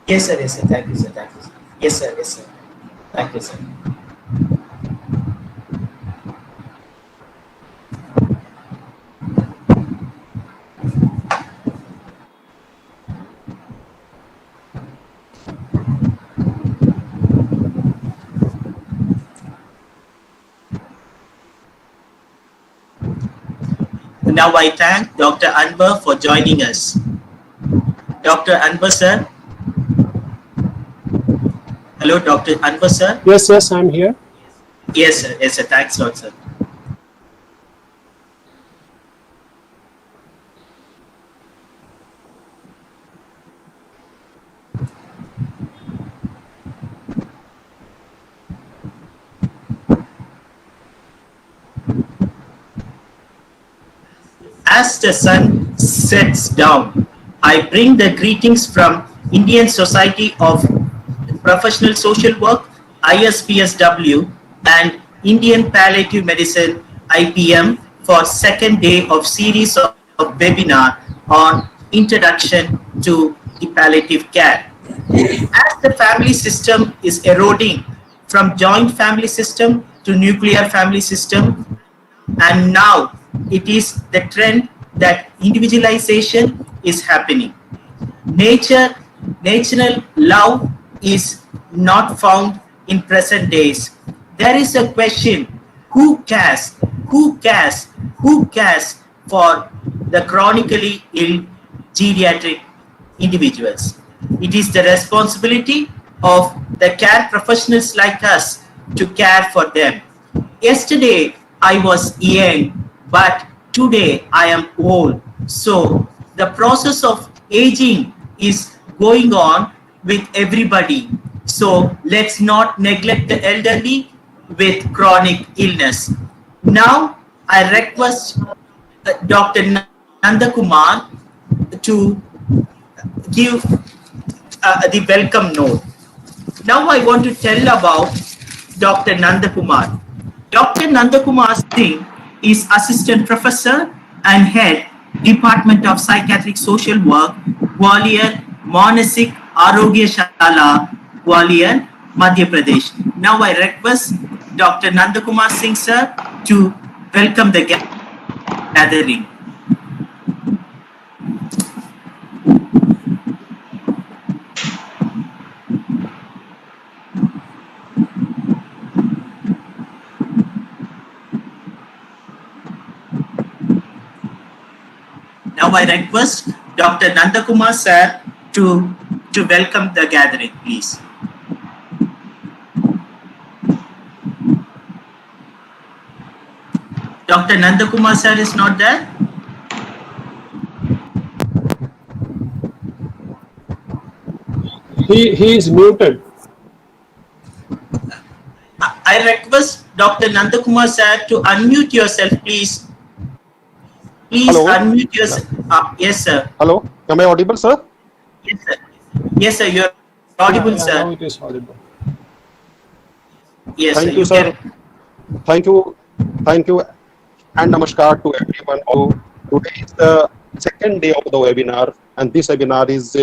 Yes, sir. Yes, sir. Thank you, sir. Thank you, sir. Yes, sir. Yes, sir. Thank you, sir. Now I thank Dr. Anwar for joining us. Dr. Anwar, sir. Hello, Dr. Anwar, sir. Yes, yes, I'm here. Yes, sir. Yes, sir. Thanks a lot, sir. As the sun sets down, I bring the greetings from Indian Society of Professional Social Work, ISPSW, and Indian Palliative Medicine, IPM, for second day of series of webinar on introduction to the palliative care. As the family system is eroding from joint family system to nuclear family system, and now it is the trend that individualization is happening. Nature, natural love is not found in present days. There is a question: who cares? Who cares? Who cares for the chronically ill geriatric individuals? It is the responsibility of the care professionals like us to care for them. Yesterday I was young, but today I am old. So the process of aging is going on with everybody. So let's not neglect the elderly with chronic illness. Now I request Dr. Nandakumar to give the welcome note. Now I want to tell about Dr. Nandakumar. Dr. Nandakumar Singh is Assistant Professor and Head, Department of Psychiatric Social Work, Gwalior Manasik Arogya Shala, Gwalior, Madhya Pradesh. Now I request Dr. Nandakumar Singh sir to welcome the gathering. Now I request Dr. Nandakumar sir to welcome the gathering, please. Dr. Nandakumar sir is not there? He is muted. I request Dr. Nandakumar sir to unmute yourself, please. Please Hello. unmute yourself. Yes, sir. Hello. Am I audible, sir? Yes, sir. Yes, sir. You're audible, Yeah, sir. now it is audible. Yes, Thank sir. you, sir. Thank you. Thank you. And namaskar to everyone. Today is the second day of the webinar, and this webinar is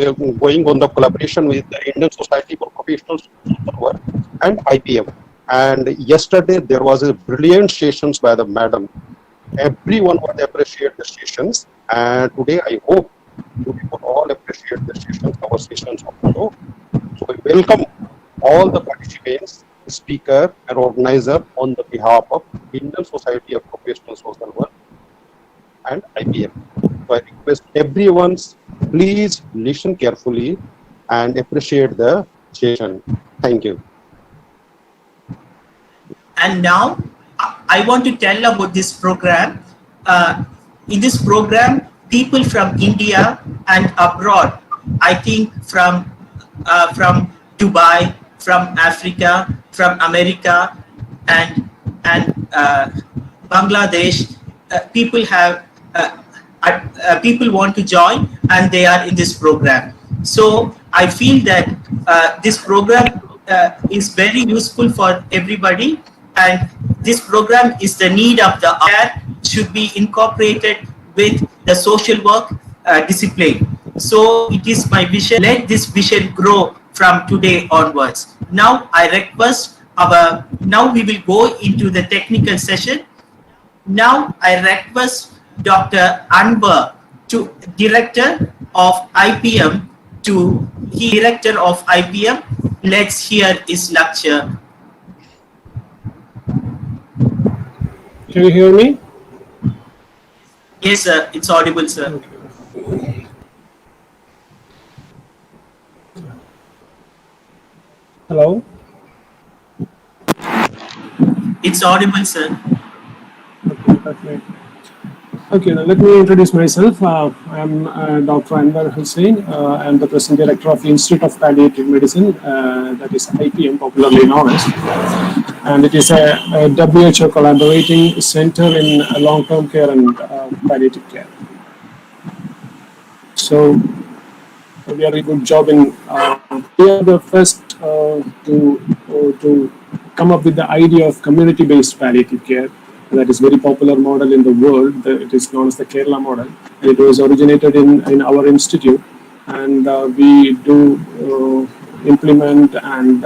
going on the collaboration with the Indian Society for Professional Social Work and IPM. And yesterday there was a brilliant sessions by the madam. Everyone would appreciate the sessions, and today I hope you would all appreciate the sessions, our sessions also. So I welcome all the participants, speaker and organizer on the behalf of Indian Society of Professional Social Work and IPM. So I request everyone, please listen carefully and appreciate the session. Thank you. And now I want to tell about this program. In this program, people from India and abroad, I think from Dubai, from Africa, from America, and Bangladesh, people have people want to join, and they are in this program. So I feel that this program is very useful for everybody, and this program is the need of the hour, should be incorporated with the social work discipline. So it is my vision. Let this vision grow from today onwards. Now I request now we will go into the technical session. Now I request Dr. Anwar, Director of IPM, Director of IPM. Let's hear his lecture. Can you hear me? Yes, sir. It's audible, sir. Okay. Hello? It's audible, sir. Okay, perfect. Okay, now let me introduce myself. I'm Dr. Anwar Hussain. I'm the President Director of the Institute of Palliative Medicine, that is IPM, popularly known as. And it is a WHO collaborating center in long-term care and palliative care. So we are a good job in. We are the first to come up with the idea of community-based palliative care. That is very popular model in the world. It is known as the Kerala model. It was originated in our institute, and we do implement and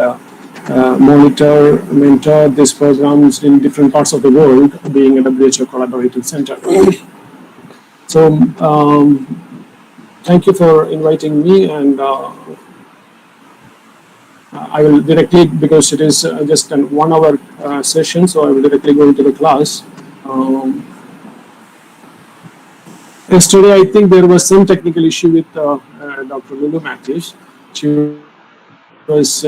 monitor, mentor these programs in different parts of the world, being a WHO collaborating center. So thank you for inviting me, and I will directly, because it is just a 1 hour session, so I will directly go into the class. Yesterday, I think there was some technical issue with Dr. Lulu Matthews. She was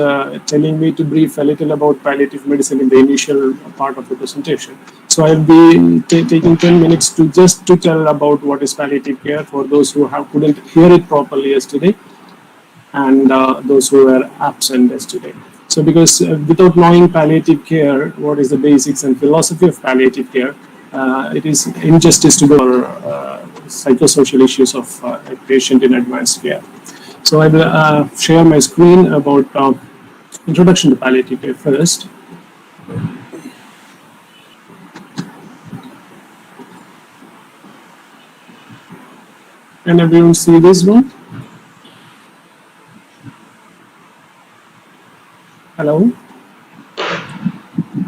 telling me to brief a little about palliative medicine in the initial part of the presentation. So I'll be taking 10 minutes to tell about what is palliative care for those who couldn't hear it properly yesterday, and those who were absent yesterday. So because without knowing palliative care, what is the basics and philosophy of palliative care, it is injustice to go for psychosocial issues of a patient in advanced care. So I will share my screen about introduction to palliative care first. Can everyone see this one? Hello?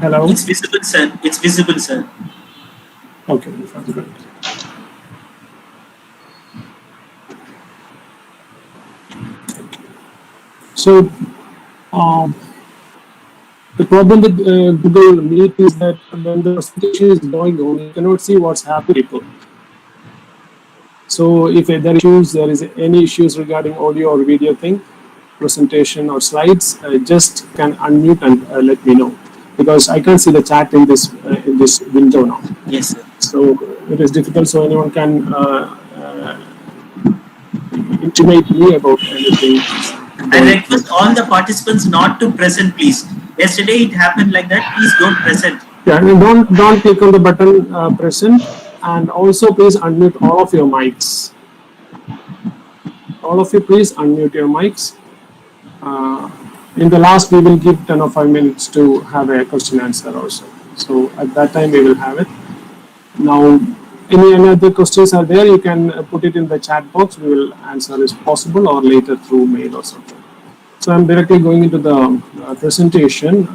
Hello? It's visible, sir. It's visible, sir. Okay, that's good. So, the problem with Google Meet is that when the presentation is going on, you cannot see what's happening. So, if there is any issues regarding audio or video thing, presentation or slides, just can unmute and let me know, because I can't see the chat in this window now. Yes, sir. So it is difficult. So anyone can intimate me about anything. I request all the participants not to present, please. Yesterday it happened like that. Please don't present. Yeah, and don't click on the button present, and also please unmute all of your mics. All of you, please unmute your mics. In the last, we will give 10 or 5 minutes to have a question answer also. So at that time, we will have it. Now, any other questions are there, you can put it in the chat box. We will answer as possible, or later through mail or something. So I'm directly going into the presentation.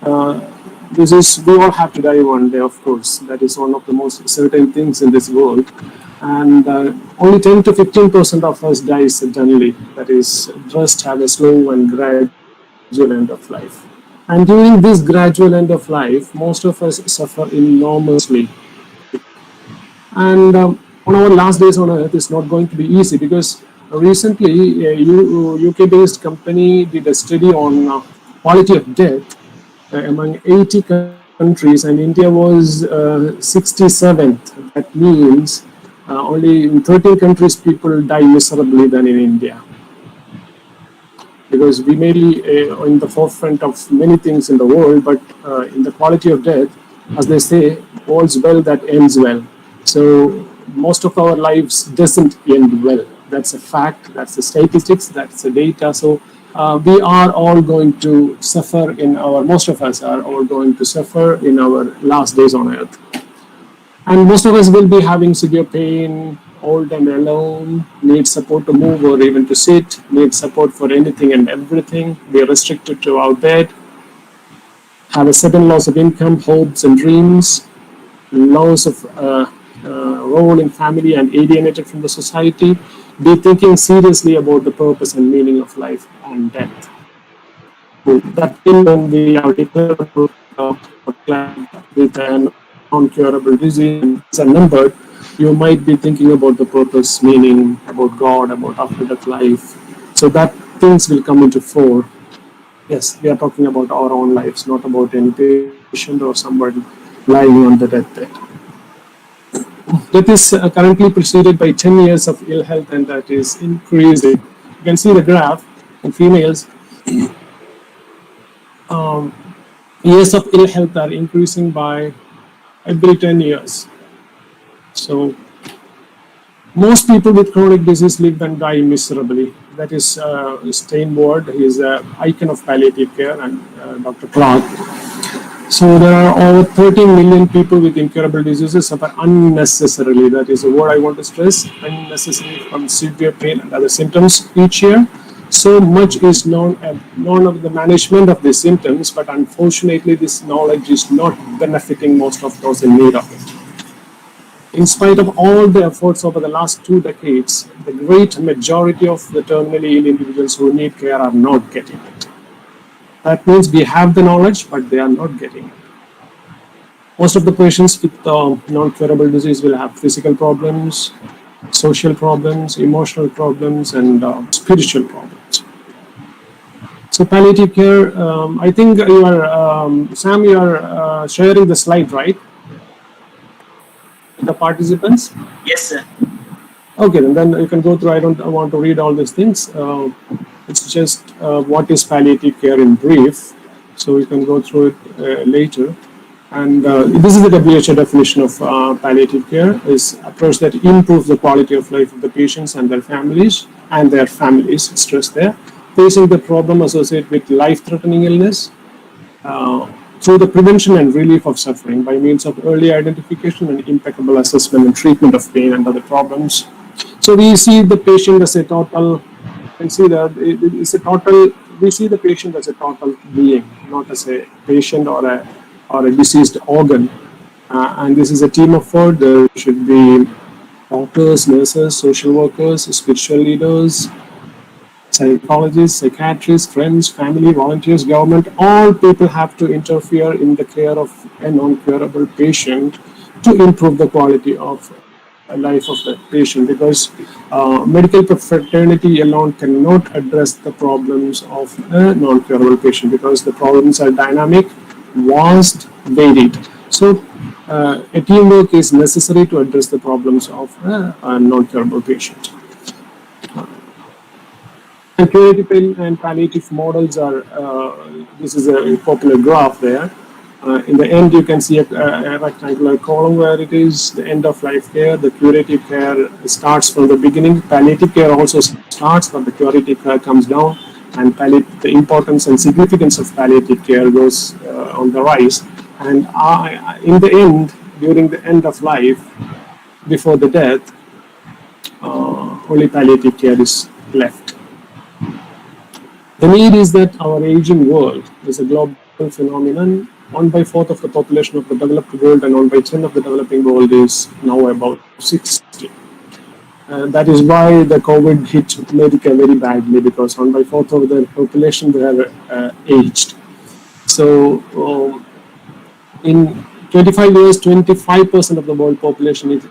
We all have to die one day, of course. That is one of the most certain things in this world. And only 10 to 15% of us die suddenly. That is, just have a slow and gradual end of life. And during this gradual end of life, most of us suffer enormously. And on our last days on earth, it's not going to be easy, because recently a UK-based company did a study on quality of death among 80 countries, and India was 67th. That means only in 13 countries people die miserably than in India, because we may be in the forefront of many things in the world, but in the quality of death, as they say, all's well that ends well. So most of our lives doesn't end well. That's a fact. That's the statistics. That's the data. So we are all going to suffer most of us are all going to suffer in our last days on earth. And most of us will be having severe pain, old and alone, need support to move or even to sit, need support for anything and everything, be restricted to our bed, have a sudden loss of income, hopes and dreams, loss of role in family and alienated from the society, be thinking seriously about the purpose and meaning of life and death. That thing when we are declared with a non-curable disease and days are numbered, you might be thinking about the purpose, meaning, about God, about after-death life. So that things will come into fore. Yes, we are talking about our own lives, not about any patient or somebody lying on the deathbed. That is currently preceded by 10 years of ill health, and that is increasing. You can see the graph in females. Um, Years of ill health are increasing by every 10 years. So most people with chronic disease live and die miserably. That is Steinward. He is an icon of palliative care, and Dr. Clark. So there are over 13 million people with incurable diseases suffer unnecessarily. That is a word I want to stress, unnecessarily, from severe pain and other symptoms each year. So much is known of the management of these symptoms, but unfortunately this knowledge is not benefiting most of those in need of it. In spite of all the efforts over the last 2 decades, the great majority of the terminally ill individuals who need care are not getting it. That means we have the knowledge, but they are not getting it. Most of the patients with non-curable disease will have physical problems, social problems, emotional problems, and spiritual problems. So palliative care, I think you are, Sam, you are sharing the slide, right? The participants? Yes, sir. Okay, then you can go through. I don't want to read all these things. It's just what is palliative care in brief. So you can go through it later. And this is the WHO definition of palliative care: is approach that improves the quality of life of the patients and their families, stress there, facing the problem associated with life-threatening illness, through the prevention and relief of suffering by means of early identification and impeccable assessment and treatment of pain and other problems. So we see the patient as a total, you can see that it's a total, we see the patient as a total being, not as a patient or a diseased organ. And this is a team effort. There should be doctors, nurses, social workers, spiritual leaders, psychologists, psychiatrists, friends, family, volunteers, government. All people have to interfere in the care of a non-curable patient to improve the quality of life of the patient, because medical fraternity alone cannot address the problems of a non-curable patient, because the problems are dynamic, vast, varied. So a teamwork is necessary to address the problems of a non-curable patient. And curative and palliative models are, this is a popular graph there. In the end, you can see a rectangular column where it is the end of life care. The curative care starts from the beginning. Palliative care also starts, but the curative care comes down, and the importance and significance of palliative care goes on the rise. And in the end, during the end of life, before the death, only palliative care is left. The need is that our aging world is a global phenomenon. 1/4 of the population of the developed world and 1/10 of the developing world is now about 60. And that is why the COVID hit America very badly, because 1/4 of the population were aged. So in 25 years, 25% of the world population is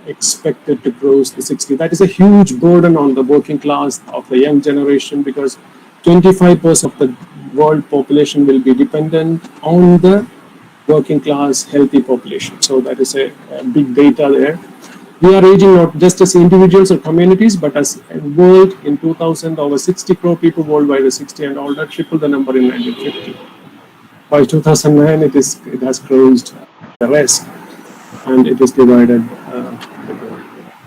expected to cross the 60. That is a huge burden on the working class of the young generation, because 25% of the world population will be dependent on the working class healthy population. So that is a big data there. We are aging not just as individuals or communities, but as a world. In 2000, over 60 crore people worldwide are 60 and older, triple the number in 1950. By 2009, it has crossed the rest, and it is divided.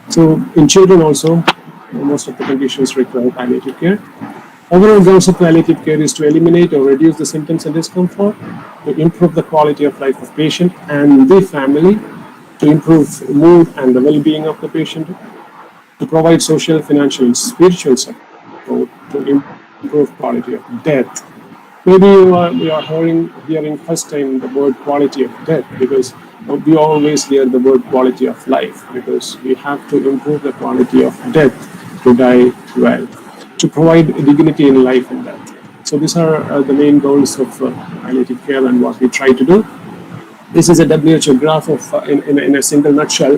So in children also, most of the conditions require palliative care. Overall goals of palliative care is to eliminate or reduce the symptoms and discomfort, to improve the quality of life of patient and the family, to improve mood and the well-being of the patient, to provide social, financial, and spiritual support, to improve quality of death. Maybe you are hearing first time the word quality of death, because we always hear the word quality of life, because we have to improve the quality of death to die well, to provide dignity in life and death. So these are the main goals of palliative care and what we try to do. This is a WHO graph of, in a single nutshell.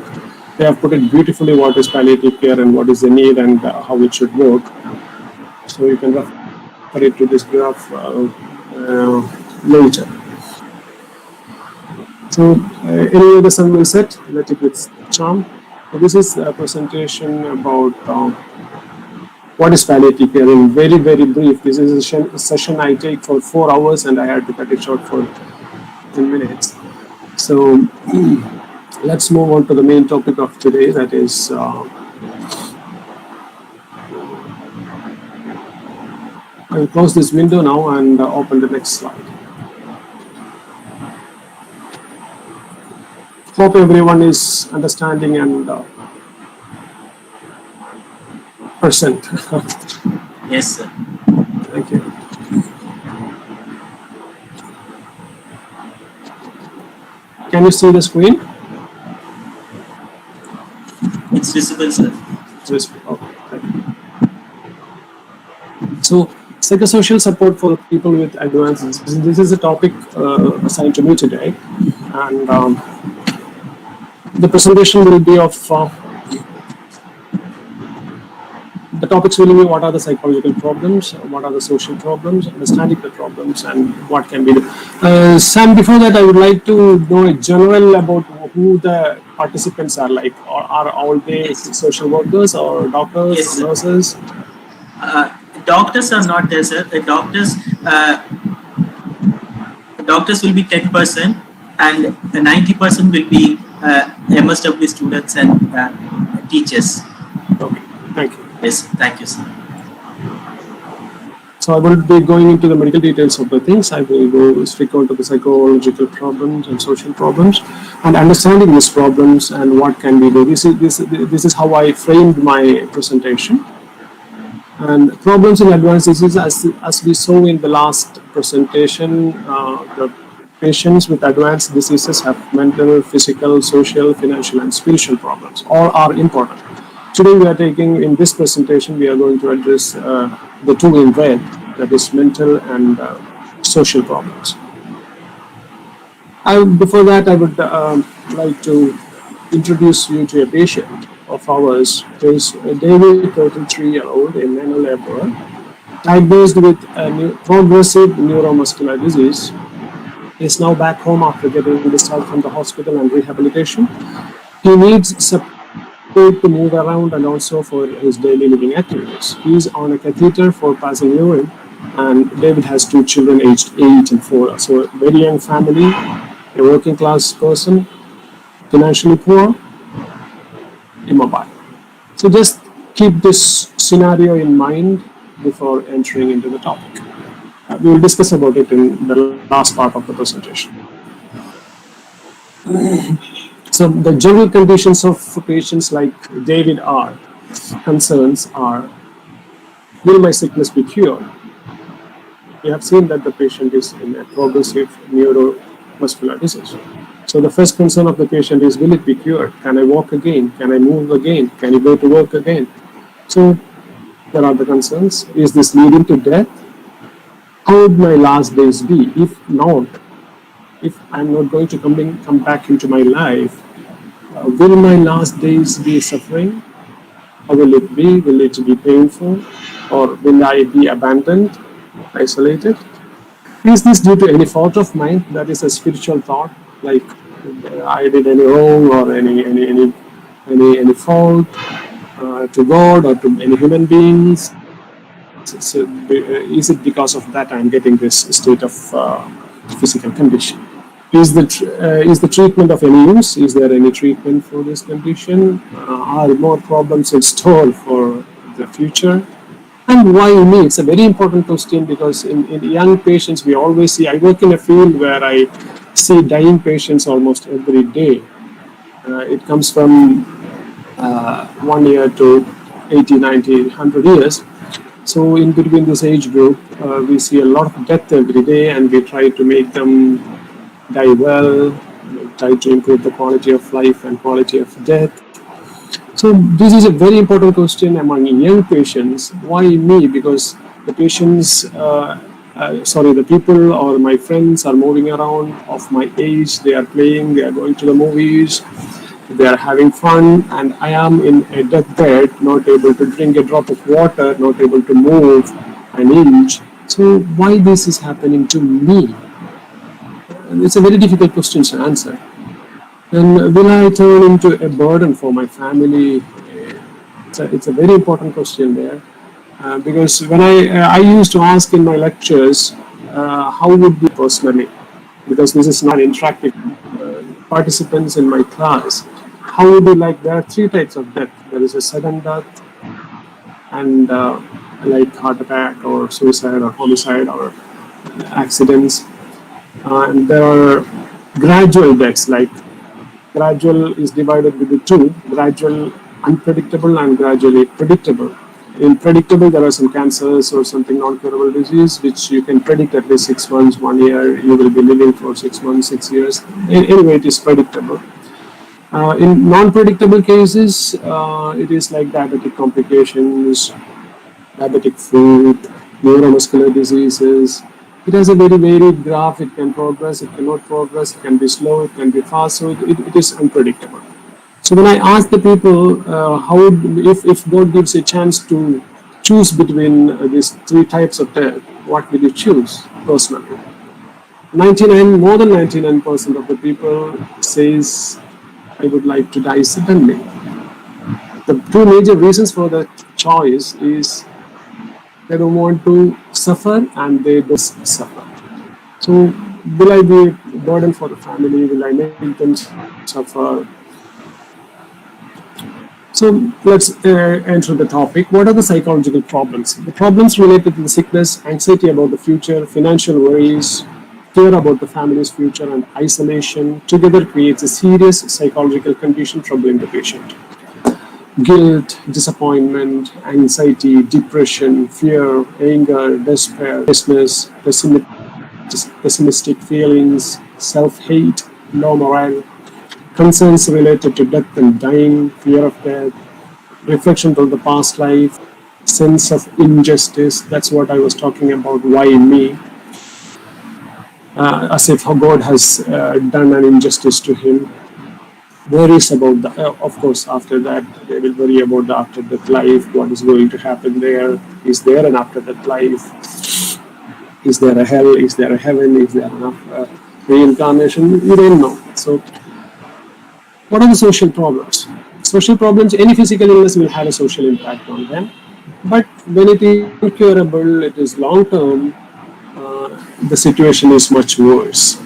They have put it beautifully what is palliative care and what is the need and how it should work. So you can refer it to this graph later. So anyway, the sun will set, let it with charm. So this is a presentation about what is palliative care in very, very brief. This is a session I take for 4 hours and I had to cut it short for 10 minutes. So let's move on to the main topic of today, that is I'll close this window now and open the next slide. Hope everyone is understanding and present. Yes, sir. Thank you. Can you see the screen? It's visible, sir. It's visible. Okay, thank you. So, psychosocial support for people with advances. This is a topic assigned to me today, and the presentation will be of the topics will be what are the psychological problems, what are the social problems, understanding the problems, and what can be done. Sam, before that, I would like to know in general about who the participants are like. Or are all they social workers or doctors Yes, or nurses? Doctors are not there, sir. The doctors will be 10%, and 90% will be MSW students and teachers. Okay, thank you. Yes, thank you, sir. So I will be going into the medical details of the things. I will go straight on to the psychological problems and social problems, and understanding these problems and what can be done. This is how I framed my presentation. And problems in advanced disease, as we saw in the last presentation, the patients with advanced diseases have mental, physical, social, financial, and spiritual problems. All are important. Today we are taking, in this presentation, we are going to address the two in red, that is mental and social problems. Before that, I would like to introduce you to a patient of ours, who is David, 33-year-old in Menlo Labor, diagnosed with a progressive neuromuscular disease. He is now back home after getting discharged from the hospital and rehabilitation. He needs support to move around and also for his daily living activities. He is on a catheter for passing urine, and David has two children aged 8 and 4. So a very young family, a working class person, financially poor, immobile. So just keep this scenario in mind before entering into the topic. We will discuss about it in the last part of the presentation. So the general conditions of patients like David concerns are, will my sickness be cured? We have seen that the patient is in a progressive neuromuscular disease. So the first concern of the patient is, will it be cured? Can I walk again? Can I move again? Can I go to work again? So there are the concerns. Is this leading to death? How would my last days be? If not, if I'm not going to come back into my life, will my last days be suffering? How will it be? Will it be painful? Or will I be abandoned, isolated? Is this due to any fault of mine? That is a spiritual thought, like I did any wrong or any fault to God or to any human beings. So is it because of that I'm getting this state of physical condition? Is the treatment of any use? Is there any treatment for this condition? Are more problems in store for the future? And why me? It's a very important question, because in young patients we always see, I work in a field where I see dying patients almost every day. It comes from 1 year to 80, 90, 100 years. So in between this age group, we see a lot of death every day, and we try to make them die well, try to improve the quality of life and quality of death. So this is a very important question among young patients. Why me? Because the patients, the people or my friends are moving around of my age. They are playing, they are going to the movies, they are having fun, and I am in a deathbed, not able to drink a drop of water, not able to move an inch. So why this is happening to me? It's a very difficult question to answer. And will I turn into a burden for my family? It's a very important question there. Because when I used to ask in my lectures, how would be personally, because this is not interactive, participants in my class, how would you like, there are three types of death. There is a sudden death, and like heart attack or suicide or homicide or accidents. And there are gradual deaths, like gradual is divided into two: gradual unpredictable and gradually predictable. In predictable, there are some cancers or something non-curable disease which you can predict at least 6 months, 1 year. You will be living for 6 months, 6 years. Anyway, it is predictable. In non-predictable cases, it is like diabetic complications, diabetic foot, neuromuscular diseases. It has a very varied graph. It can progress, it cannot progress, it can be slow, it can be fast. So it is unpredictable. So when I ask the people, if God gives a chance to choose between these three types of death, what will you choose personally? More than 99% of the people says, I would like to die suddenly. The two major reasons for that choice is they don't want to suffer and they don't suffer. So will I be a burden for the family? Will I make them suffer? So let's enter the topic. What are the psychological problems? The problems related to the sickness, anxiety about the future, financial worries, fear about the family's future, and isolation together creates a serious psychological condition troubling the patient. Guilt, disappointment, anxiety, depression, fear, anger, despair, restlessness, pessimistic feelings, self-hate, low morale, concerns related to death and dying, fear of death, reflection on the past life, sense of injustice. That's what I was talking about. Why me? As if God has done an injustice to him. Worries about of course, after that they will worry about the after death life. What is going to happen there? Is there an after death life? Is there a hell? Is there a heaven? Is there enough reincarnation? You don't know. So what are the social problems? Social problems, any physical illness will have a social impact on them. But when it is incurable, it is long term, the situation is much worse.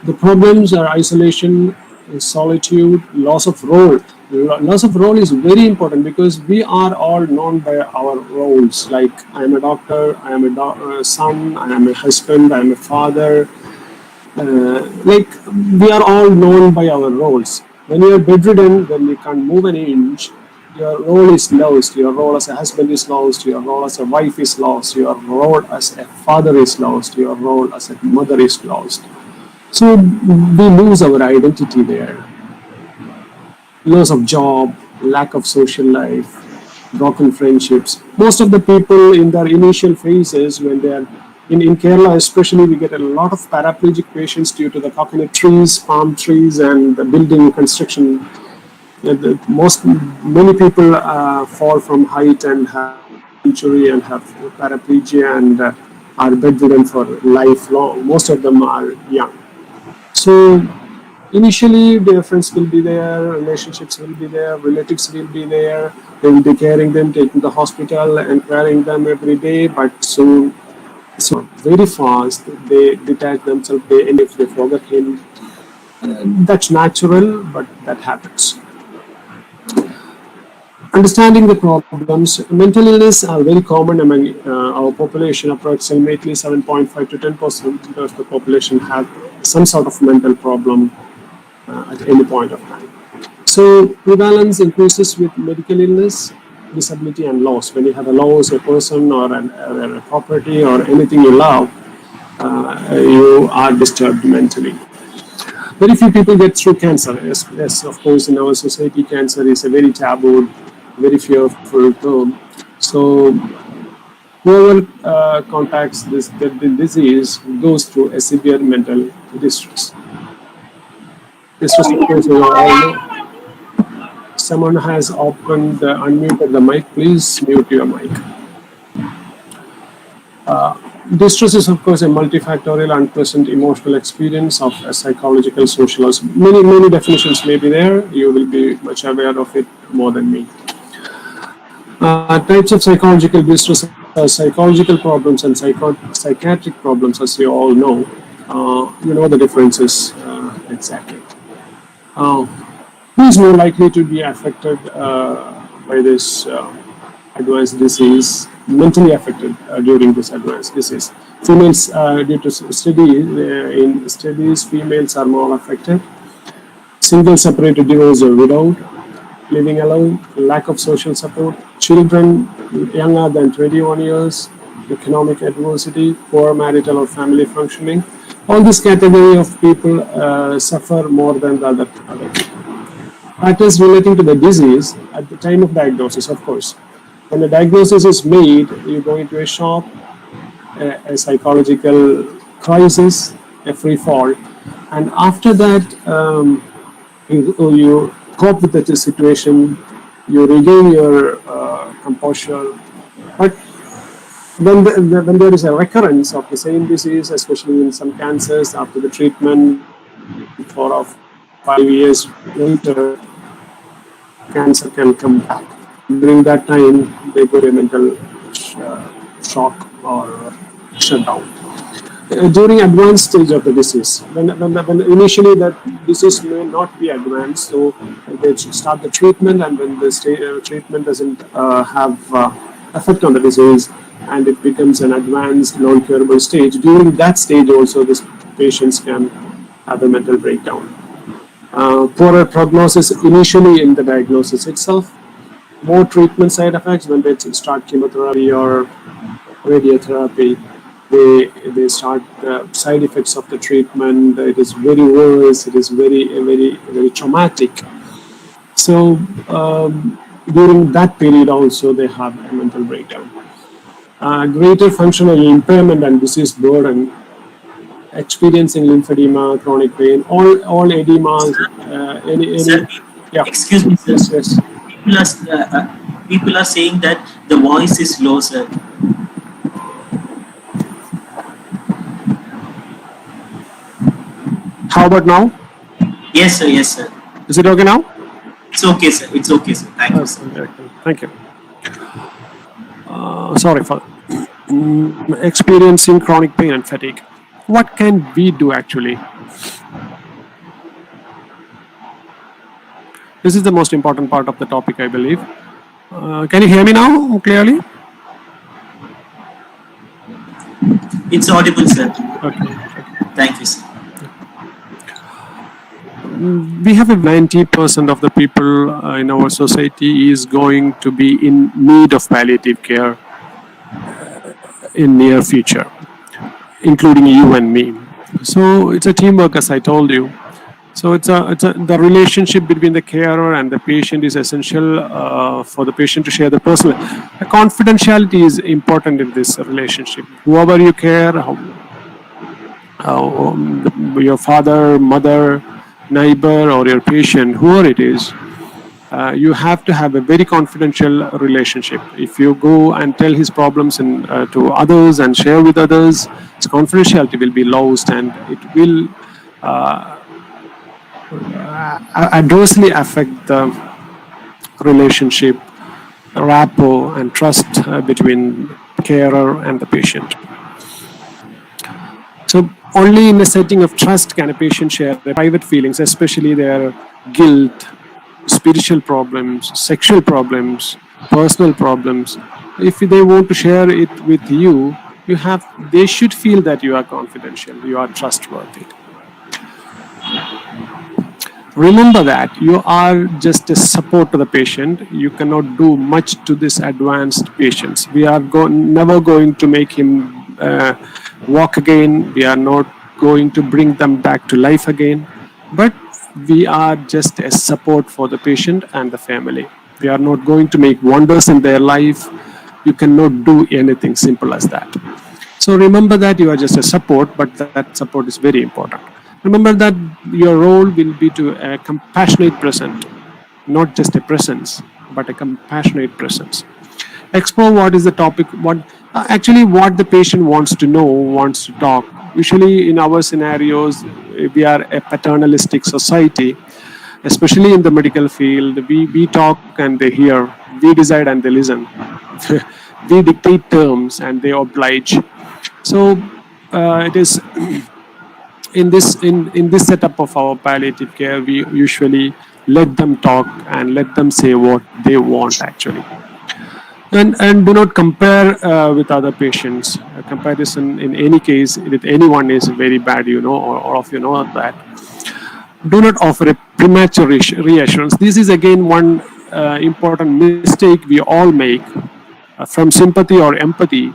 The problems are isolation, solitude, loss of role. Loss of role is very important because we are all known by our roles. Like I am a doctor, I am a son, I am a husband, I am a father. Like we are all known by our roles. When you are bedridden, when you can't move an inch, your role is lost. Your role as a husband is lost. Your role as a wife is lost. Your role as a father is lost. Your role as a mother is lost. So we lose our identity there. Loss of job, lack of social life, broken friendships. Most of the people in their initial phases, when they are in Kerala especially, we get a lot of paraplegic patients due to the coconut trees, palm trees, and the building construction. Many people fall from height and have injury and have paraplegia and are bedridden for lifelong. Most of them are young. So initially, their friends will be there, relationships will be there, relatives will be there. They will be carrying them, taking the hospital, and carrying them every day. But soon, so very fast, they detach themselves. And if they forget him, that's natural, but that happens. Understanding the problems. Mental illness are very common among our population. Approximately 7.5 to 10% of the population have some sort of mental problem. at any point of time. So prevalence increases with medical illness, disability, and loss. When you have a loss, a person or a property or anything you love, you are disturbed mentally. Very few people get through cancer. Yes, of course, in our society, cancer is a very taboo, very fearful term. So whoever contacts the disease goes through a severe mental distress. Distress, of course, you all know. Someone has opened, unmuted the mic. Please mute your mic. Distress is, of course, a multifactorial, unpleasant emotional experience of a psychological, social. Many definitions may be there. You will be much aware of it more than me. Types of psychological distress are psychological problems and psychiatric problems, as you all know. You know the differences exactly. Who is more likely to be affected by this advanced disease, mentally affected during this advanced disease? Females, due to in studies, females are more affected. Single, separated, divorced, or widowed, living alone, lack of social support, children younger than 21 years, economic adversity, poor marital or family functioning. All this category of people suffer more than the other people. Factors relating to the disease at the time of diagnosis, of course. When the diagnosis is made, you go into a shock, a psychological crisis, a free fall, and after that, you cope with the situation, you regain your composure. But when there is a recurrence of the same disease, especially in some cancers, after the treatment 4 or 5 years later, cancer can come back. During that time, they go to a mental shock or shutdown. During advanced stage of the disease, when initially that disease may not be advanced, so they start the treatment, and when the treatment doesn't have effect on the disease, and it becomes an advanced non-curable stage, during that stage also these patients can have a mental breakdown. Poorer prognosis initially in the diagnosis itself, more treatment side effects when they start chemotherapy or radiotherapy. They start side effects of the treatment. It is very worse. It is very traumatic. So during that period also they have a mental breakdown. Greater functional impairment and disease burden, experiencing lymphedema, chronic pain, all edemas, Sir, yeah. excuse me, sir. Yes. People are saying that the voice is low, sir. How about now? Yes, sir. Yes, sir. Is it okay now? It's okay, sir. It's okay, sir. Thank you, sir. Okay. Thank you. Sorry for experiencing chronic pain and fatigue. What can we do actually? This is the most important part of the topic, I believe. Can you hear me now clearly? It's audible, sir. Okay. Thank you, sir. We have a 90% of the people in our society is going to be in need of palliative care in near future, including you and me. So it's a teamwork, as I told you. So the relationship between the carer and the patient is essential for the patient to share the personal. The confidentiality is important in this relationship. Whoever you care, your father, mother, neighbor, or your patient, whoever it is, you have to have a very confidential relationship. If you go and tell his problems to others and share with others, his confidentiality will be lost, and it will adversely affect the relationship, rapport, and trust between carer and the patient. So only in a setting of trust can a patient share their private feelings, especially their guilt, spiritual problems, sexual problems, personal problems. If they want to share it with you, they should feel that you are confidential, you are trustworthy. Remember that you are just a support to the patient. You cannot do much to this advanced patients. We are never going to make him walk again. We are not going to bring them back to life again, but we are just a support for the patient and the family. We are not going to make wonders in their life. You cannot do anything simple as that. So remember that you are just a support, but that support is very important. Remember that your role will be to a compassionate present, not just a presence, but a compassionate presence. Explore what is the topic, what actually what the patient wants to know, wants to talk. Usually in our scenarios, we are a paternalistic society, especially in the medical field. We talk and they hear, we decide and they listen. We dictate terms and they oblige. So it is in this setup of our palliative care, we usually let them talk and let them say what they want actually. And do not compare with other patients. Comparison in any case with anyone is very bad, all of you know that. Do not offer a premature reassurance. This is again one important mistake we all make. From sympathy or empathy,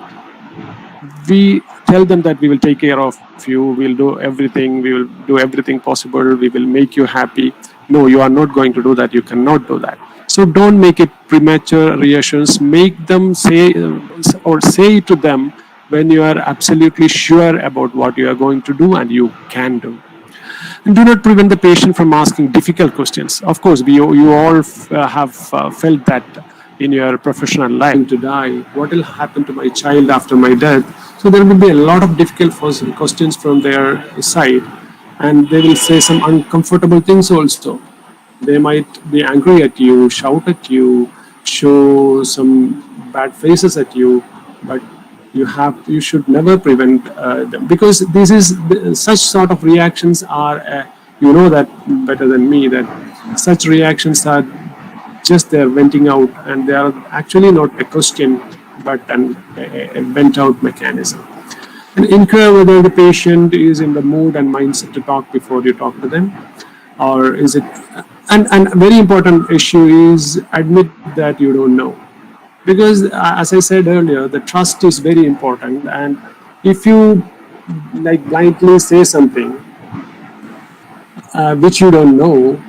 we tell them that we will take care of you, we'll do everything, we will do everything possible, we will make you happy. No, you are not going to do that. You cannot do that. So don't make it premature reassurance. Make them say or say to them when you are absolutely sure about what you are going to do and you can do. And do not prevent the patient from asking difficult questions. Of course, you all have felt that in your professional life. To die, what will happen to my child after my death? So there will be a lot of difficult questions from their side, and they will say some uncomfortable things also. They might be angry at you, shout at you, show some bad faces at you, but you should never prevent them, because this is such sort of reactions are you know that better than me, that such reactions are just they're venting out, and they are actually not a question but a vent out mechanism. And inquire whether the patient is in the mood and mindset to talk before you talk to them, or is it. And a very important issue is admit that you don't know, because as I said earlier, the trust is very important. And if you like blindly say something which you don't know,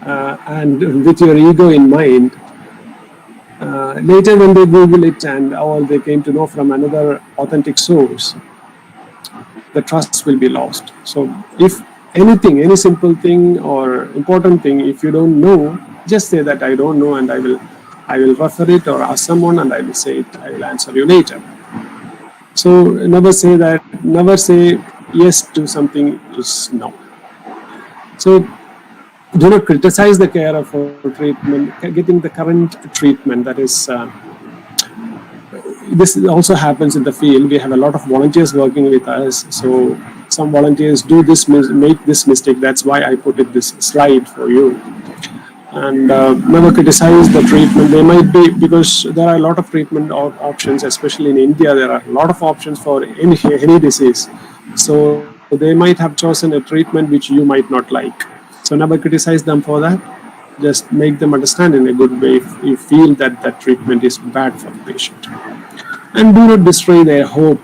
and with your ego in mind, later when they Google it and or they came to know from another authentic source, the trust will be lost. So if anything, any simple thing or important thing, if you don't know, just say that I don't know, and I will refer it or ask someone and I will say it, I will answer you later. So never say yes to something is no. So do not criticize the carer for treatment, getting the current treatment. That is, this also happens in the field. We have a lot of volunteers working with us. So some volunteers do make this mistake. That's why I put it this slide for you. And never criticize the treatment. They might be, because there are a lot of treatment options, especially in India. There are a lot of options for any disease. So they might have chosen a treatment which you might not like. So never criticize them for that. Just make them understand in a good way if you feel that that treatment is bad for the patient. And do not destroy their hope,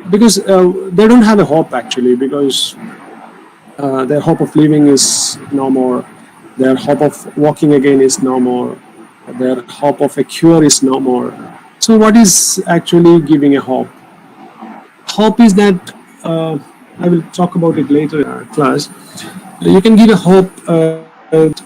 because they don't have a hope actually, because their hope of living is no more. Their hope of walking again is no more. Their hope of a cure is no more. So what is actually giving a hope? Hope is that, I will talk about it later in class. You can give a hope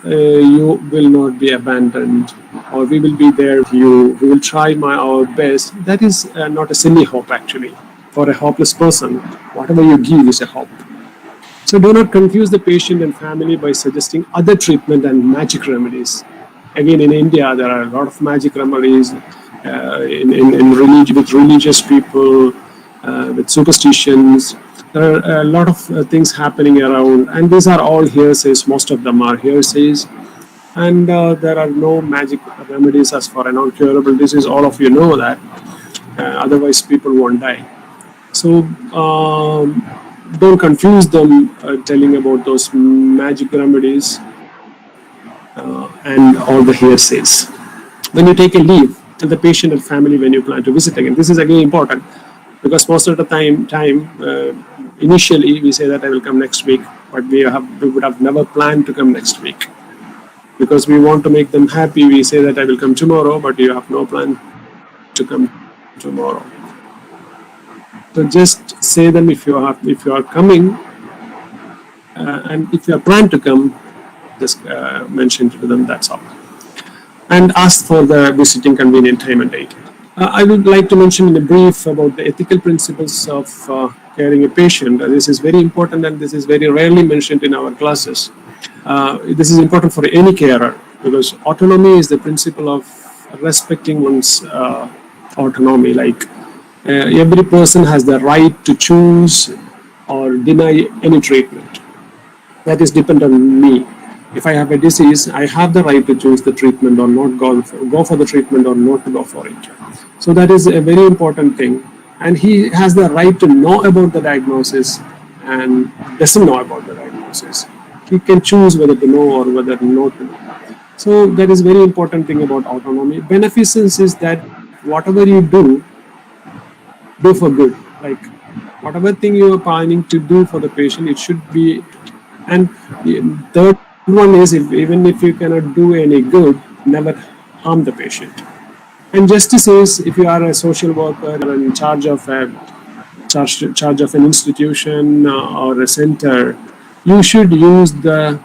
you will not be abandoned, or we will be there with you, we will try our best. That is not a silly hope actually. For a hopeless person, whatever you give is a hope. So do not confuse the patient and family by suggesting other treatment and magic remedies. Again, in India, there are a lot of magic remedies with religious people, with superstitions. There are a lot of things happening around, and these are all hearsays. Most of them are hearsays, and there are no magic remedies as for a non-curable disease. All of you know that. Otherwise, people won't die. So don't confuse them telling about those magic remedies and all the hearsays. When you take a leave, tell the patient and family when you plan to visit again. This is again important because most of the time initially we say that I will come next week, but we would have never planned to come next week. Because we want to make them happy, we say that I will come tomorrow, but you have no plan to come tomorrow. So just say them if you are coming, and if you are planned to come, just mention to them. That's all, and ask for the visiting convenient time and date. I would like to mention in a brief about the ethical principles of caring a patient. This is very important, and this is very rarely mentioned in our classes. This is important for any carer because autonomy is the principle of respecting one's autonomy. Like every person has the right to choose or deny any treatment. That is dependent on me. If I have a disease, I have the right to choose the treatment or not go for the treatment or not to go for it. So that is a very important thing. And he has the right to know about the diagnosis and doesn't know about the diagnosis. He can choose whether to know or whether not to know. So that is very important thing about autonomy. Beneficence is that whatever you do for good. Like whatever thing you are planning to do for the patient, it should be. And the third one is even if you cannot do any good, never harm the patient. And justice is if you are a social worker or in charge of an institution or a center, you should use the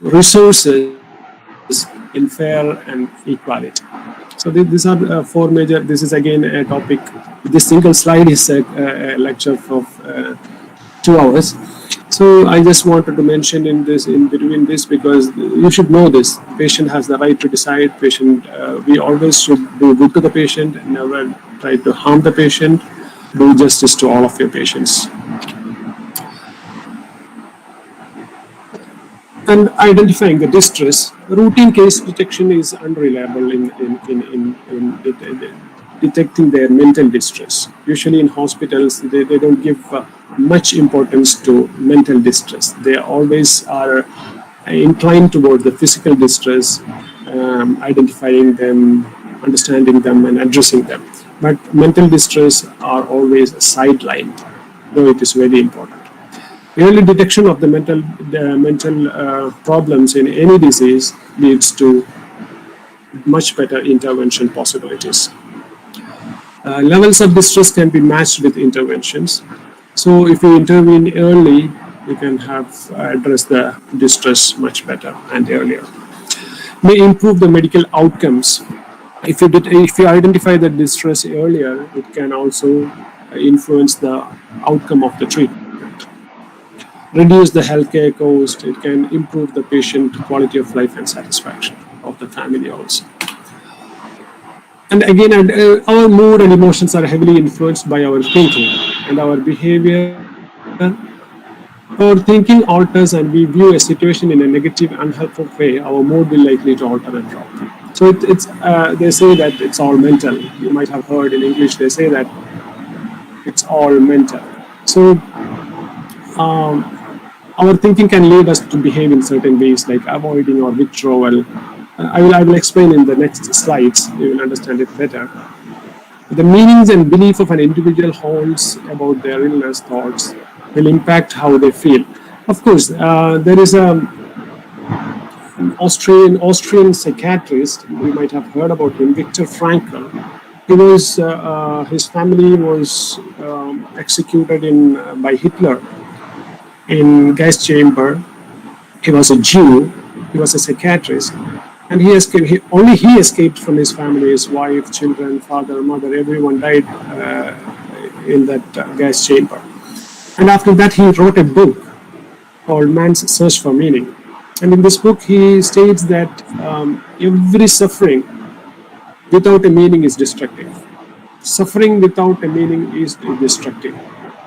resources in fair and equality. So these are four major. This is again a topic. This single slide is a lecture of 2 hours. So I just wanted to mention in between this because you should know this. The patient has the right to decide. We always should do good to the patient, never try to harm the patient. Do justice to all of your patients. And identifying the distress, routine case detection is unreliable in detecting their mental distress. Usually in hospitals, they don't give much importance to mental distress. They always are inclined toward the physical distress, identifying them, understanding them, and addressing them. But mental distress are always sidelined, though it is very important. Early detection of the mental problems in any disease leads to much better intervention possibilities. Levels of distress can be matched with interventions. So if you intervene early, you can address the distress much better and earlier. May improve the medical outcomes. If you identify the distress earlier, it can also influence the outcome of the treatment. Reduce the healthcare cost. It can improve the patient quality of life and satisfaction of the family also. And again, our mood and emotions are heavily influenced by our thinking and our behavior. Our thinking alters and we view a situation in a negative, unhelpful way, our mood will likely to alter and drop. So they say that it's all mental. You might have heard in English, they say that it's all mental. So our thinking can lead us to behave in certain ways like avoiding or withdrawal. I will explain in the next slides, you will understand it better. The meanings and belief of an individual holds about their illness thoughts will impact how they feel. Of course, there is an Austrian psychiatrist, you might have heard about him, Viktor Frankl. His family was executed by Hitler in gas chamber. He was a Jew, he was a psychiatrist, and he escaped from his family. His wife, children, father, mother, everyone died in that gas chamber. And after that, he wrote a book called Man's Search for Meaning. And in this book, he states that every suffering without a meaning is destructive. Suffering without a meaning is destructive.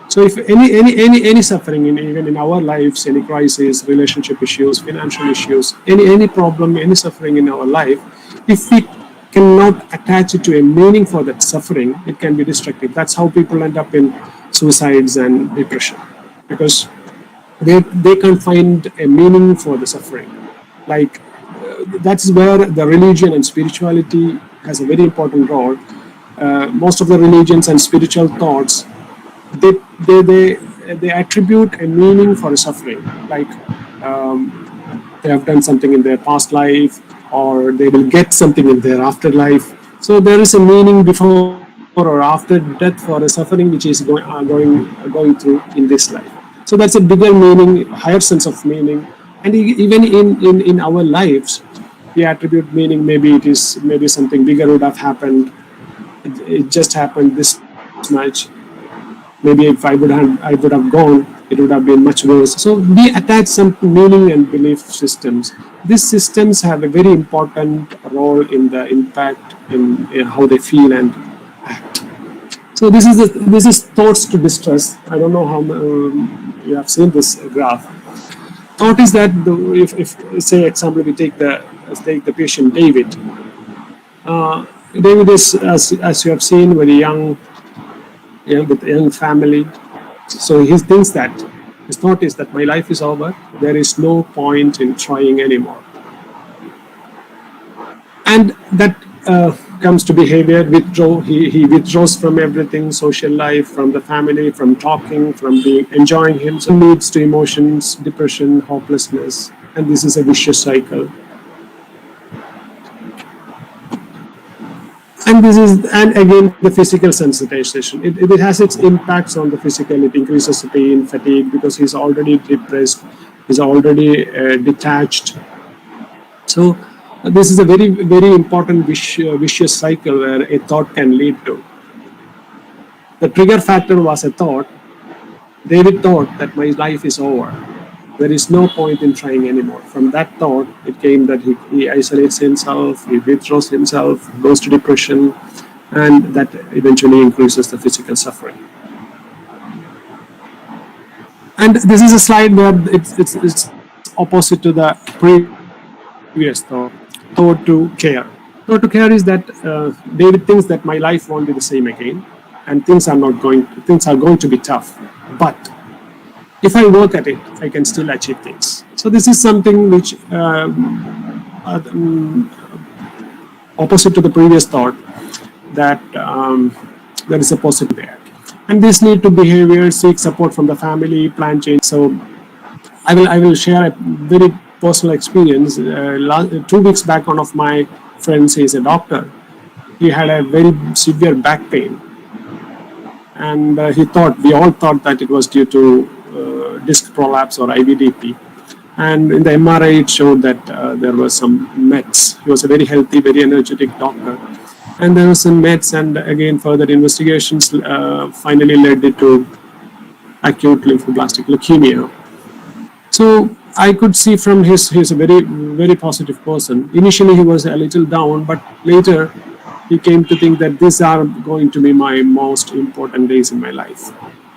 So if any suffering, even in our lives, any crisis, relationship issues, financial issues, any problem, any suffering in our life, if we cannot attach it to a meaning for that suffering, it can be destructive. That's how people end up in suicides and depression, because they can't find a meaning for the suffering. Like that's where the religion and spirituality has a very important role. Most of the religions and spiritual thoughts, they they they, they attribute a meaning for suffering, like they have done something in their past life, or they will get something in their afterlife. So there is a meaning before or after death for a suffering which is going through in this life. So that's a bigger meaning, higher sense of meaning. And even in our lives, we attribute meaning. Maybe it is, maybe something bigger would have happened. It just happened this much. Maybe if I would have gone, it would have been much worse. So we attach some meaning and belief systems. These systems have a very important role in the impact in how they feel and act. So this is thoughts to distress. I don't know how you have seen this graph. Thought is that if say example we take the patient David. David is, as you have seen, very young, with a young family. So he thinks that his thought is that my life is over. There is no point in trying anymore, and that comes to behavior. He withdraws from everything, social life, from the family, from talking, from being enjoying him. So leads to emotions, depression, hopelessness, and this is a vicious cycle. And again the physical sensitization. It has its impacts on the physical. It increases pain, fatigue, because he's already depressed, he's already detached. So this is a very, very important vicious cycle where a thought can lead to. The trigger factor was a thought. David thought that my life is over. There is no point in trying anymore. From that thought, it came that he isolates himself, he withdraws himself, goes to depression, and that eventually increases the physical suffering. And this is a slide where it's opposite to the previous thought. Thought to care. Thought to care is that David thinks that my life won't be the same again, and things are going to be tough. But if I work at it, I can still achieve things. So this is something which opposite to the previous thought, that there is a possibility there. And this lead to behavior, seek support from the family, plan change. So I will share a very personal experience. 2 weeks back, one of my friends, he is a doctor. He had a very severe back pain, and we all thought that it was due to disc prolapse or IVDP. And in the MRI, it showed that there was some mets. He was a very healthy, very energetic doctor. And there was some mets, and again, further investigations finally led it to acute lymphoblastic leukemia. So I could see from he's a very, very positive person. Initially, he was a little down, but later he came to think that these are going to be my most important days in my life.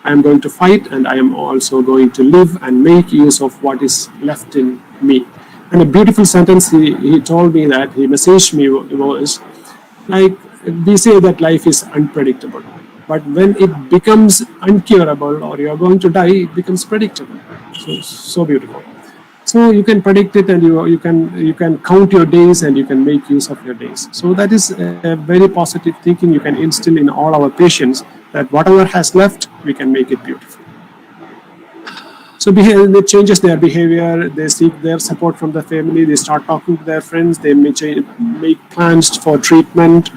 I am going to fight, and I am also going to live and make use of what is left in me. And a beautiful sentence he told me, that he messaged me, was like, we say that life is unpredictable, but when it becomes uncurable or you are going to die, it becomes predictable. So beautiful. So you can predict it, and you can count your days, and you can make use of your days. So that is a very positive thinking you can instill in all our patients, that whatever has left, we can make it beautiful. So it changes their behavior. They seek their support from the family. They start talking to their friends. They make plans for treatment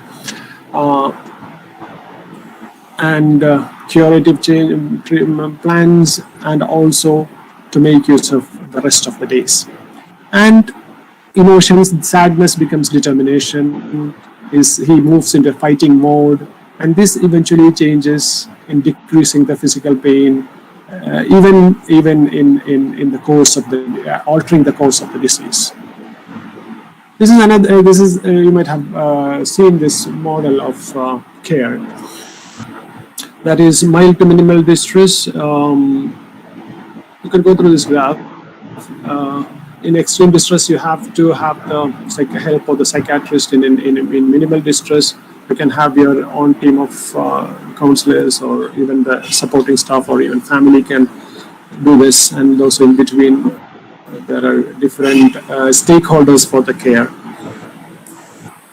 and curative plans, and also to make use of the rest of the days. And emotions, sadness becomes determination. He moves into fighting mode, and this eventually changes in decreasing the physical pain, even in the course of the altering the course of the disease. This is another. You might have seen this model of care. That is mild to minimal distress. You can go through this graph. In extreme distress, you have to have the help of the psychiatrist. In minimal distress, you can have your own team of counselors or even the supporting staff or even family can do this, and also in between there are different stakeholders for the care.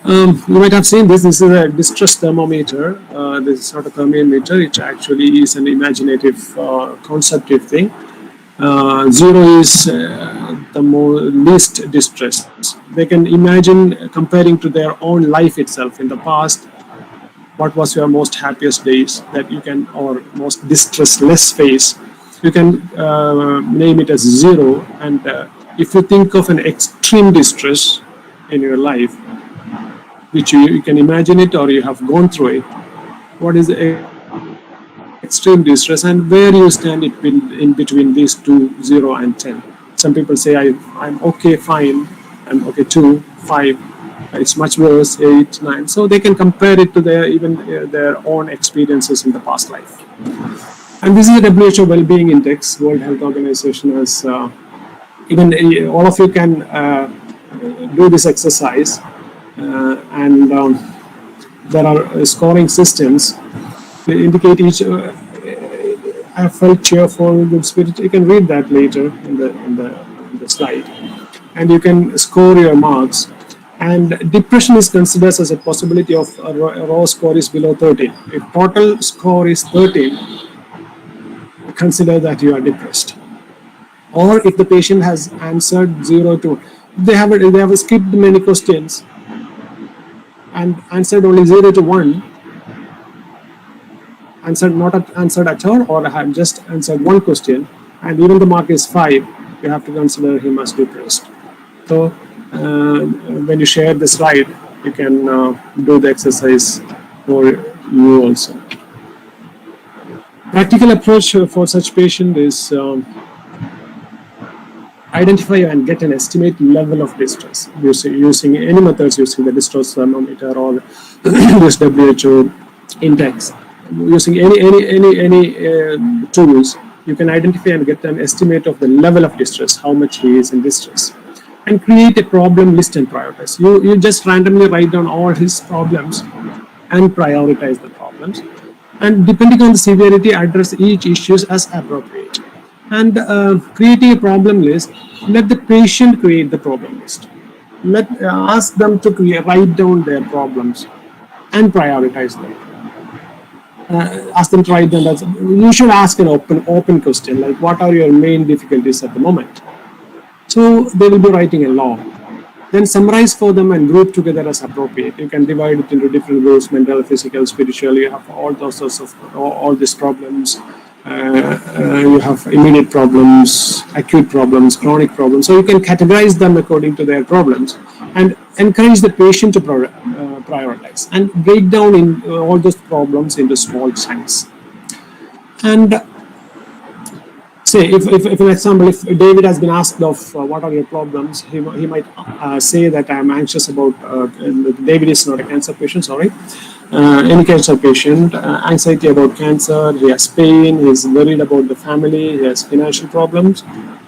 You might have seen this. This is a distress thermometer. This is not a thermometer. It actually is an imaginative, conceptive thing. Zero is the least distress. They can imagine comparing to their own life itself in the past. What was your most happiest days that you can, or most distressless phase? You can name it as zero. And if you think of an extreme distress in your life, which you can imagine it or you have gone through it, what is extreme distress and where you stand in between these two, 0 and 10. Some people say I'm okay, fine, I'm okay 2, 5, it's much worse, 8, 9. So they can compare it to their own experiences in the past life. And this is the WHO Wellbeing Index. World Health Organization has, even all of you can do this exercise. And there are scoring systems. They indicate each. I felt cheerful, good spirit. You can read that later in the slide, and you can score your marks. And depression is considered as a possibility of a raw score is below 13. If total score is 13, consider that you are depressed. Or if the patient has answered 0 to, they have skipped many questions and answered only 0 to 1, not answered at all, or have just answered one question, and even the mark is 5, you have to consider him as depressed. So when you share the slide, you can do the exercise for you also. Practical approach for such patient is identify and get an estimate level of distress using any methods, using the distress thermometer or this WHO index. Using any tools, you can identify and get an estimate of the level of distress, how much he is in distress, and create a problem list and prioritize. You just randomly write down all his problems and prioritize the problems, and depending on the severity, address each issues as appropriate. And creating a problem list, let the patient create the problem list. Ask them to write down their problems and prioritize them. Ask them to write them. You should ask an open question like, what are your main difficulties at the moment? So they will be writing a log. Then summarize for them and group together as appropriate. You can divide it into different groups: mental, physical, spiritual. You have all those sorts of all these problems. You have immediate problems, acute problems, chronic problems. So you can categorize them according to their problems and encourage the patient to prioritize and break down in all those problems into small chunks. And say, if an example, if David has been asked of what are your problems, he might say that I am anxious about, David is not a cancer patient, sorry, any cancer patient, anxiety about cancer, he has pain, he is worried about the family, he has financial problems.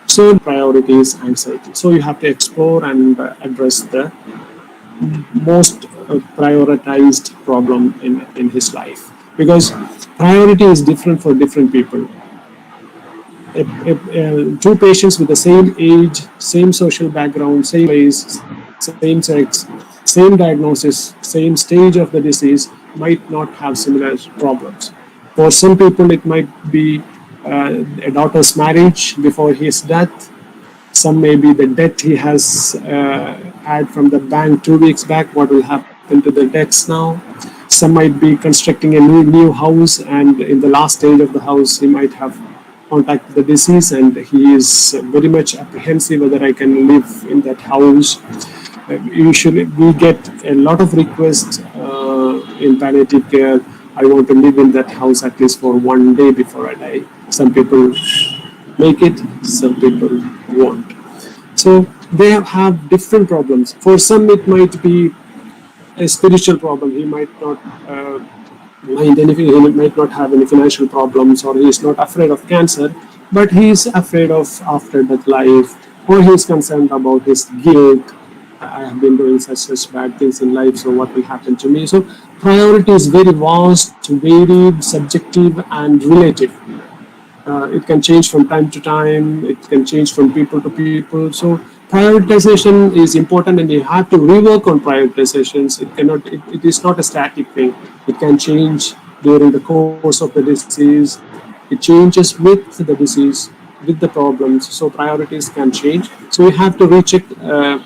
So priority is anxiety. So you have to explore and address the most prioritized problem in his life, because priority is different for different people. Two patients with the same age, same social background, same race, same sex, same diagnosis, same stage of the disease might not have similar problems. For some people, it might be a daughter's marriage before his death. Some may be the debt he has had from the bank 2 weeks back. What will happen to the debts now? Some might be constructing a new house, and in the last stage of the house, he might have contacted the disease, and he is very much apprehensive whether I can live in that house. Usually, we get a lot of requests in palliative care. I want to live in that house at least for 1 day before I die. Some people make it, some people won't. So they have different problems. For some, it might be a spiritual problem. He might not mind anything. He might not have any financial problems, or he is not afraid of cancer, but he is afraid of after-death life, or he is concerned about his guilt, I have been doing such bad things in life, so what will happen to me? So priority is very vast, varied, subjective, and relative. It can change from time to time. It can change from people to people. So prioritization is important, and you have to rework on prioritizations. It cannot. It is not a static thing. It can change during the course of the disease. It changes with the disease, with the problems. So priorities can change. So we have to recheck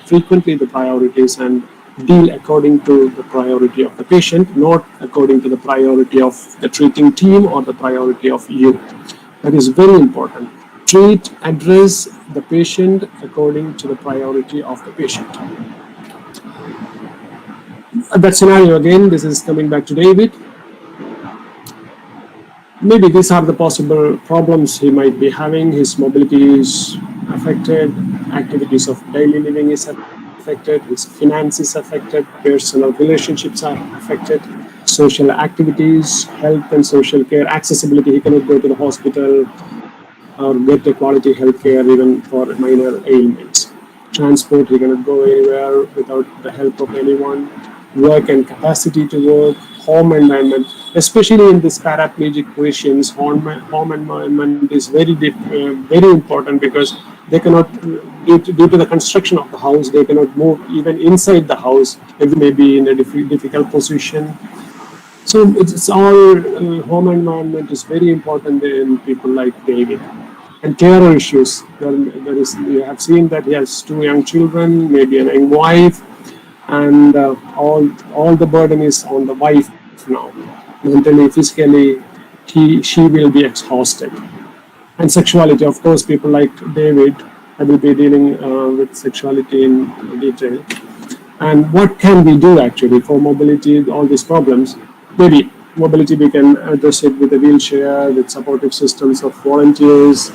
frequently the priorities and deal according to the priority of the patient, not according to the priority of the treating team or the priority of you. That is very important. Treat, address the patient according to the priority of the patient. That scenario again, this is coming back to David. Maybe these are the possible problems he might be having. His mobility is affected, activities of daily living is affected, his finance is affected, personal relationships are affected, social activities, health and social care, accessibility, he cannot go to the hospital or get a quality health care even for minor ailments. Transport, he cannot go anywhere without the help of anyone. Work and capacity to work, home environment, especially in this paraplegic patients, home environment is very important because they cannot, due to the construction of the house, they cannot move even inside the house. Everyone may be in a difficult position. So it's all home environment is very important in people like David. And carer issues. There is, you have seen that he has 2 young children, maybe a young wife, and all the burden is on the wife now. Mentally, physically, she will be exhausted. And sexuality, of course, people like David, I will be dealing with sexuality in detail. And what can we do actually for mobility, all these problems? Maybe mobility, we can address it with a wheelchair, with supportive systems of volunteers,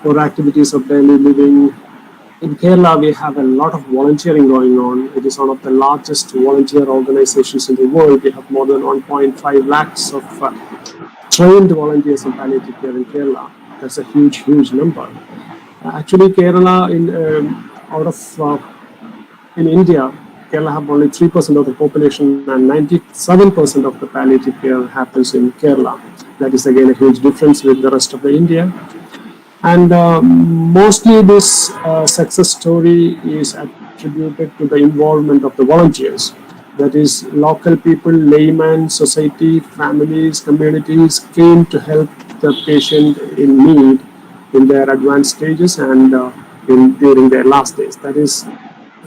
for activities of daily living. In Kerala, we have a lot of volunteering going on. It is one of the largest volunteer organizations in the world. We have more than 1.5 lakhs of trained volunteers in palliative care in Kerala. That's a huge number. Actually, Kerala, out of in India, Kerala have only 3% of the population, and 97% of the palliative care happens in Kerala. That is again a huge difference with the rest of the India. And mostly this success story is attributed to the involvement of the volunteers. That is, local people, laymen, society, families, communities came to help the patient in need in their advanced stages and during their last days. That is,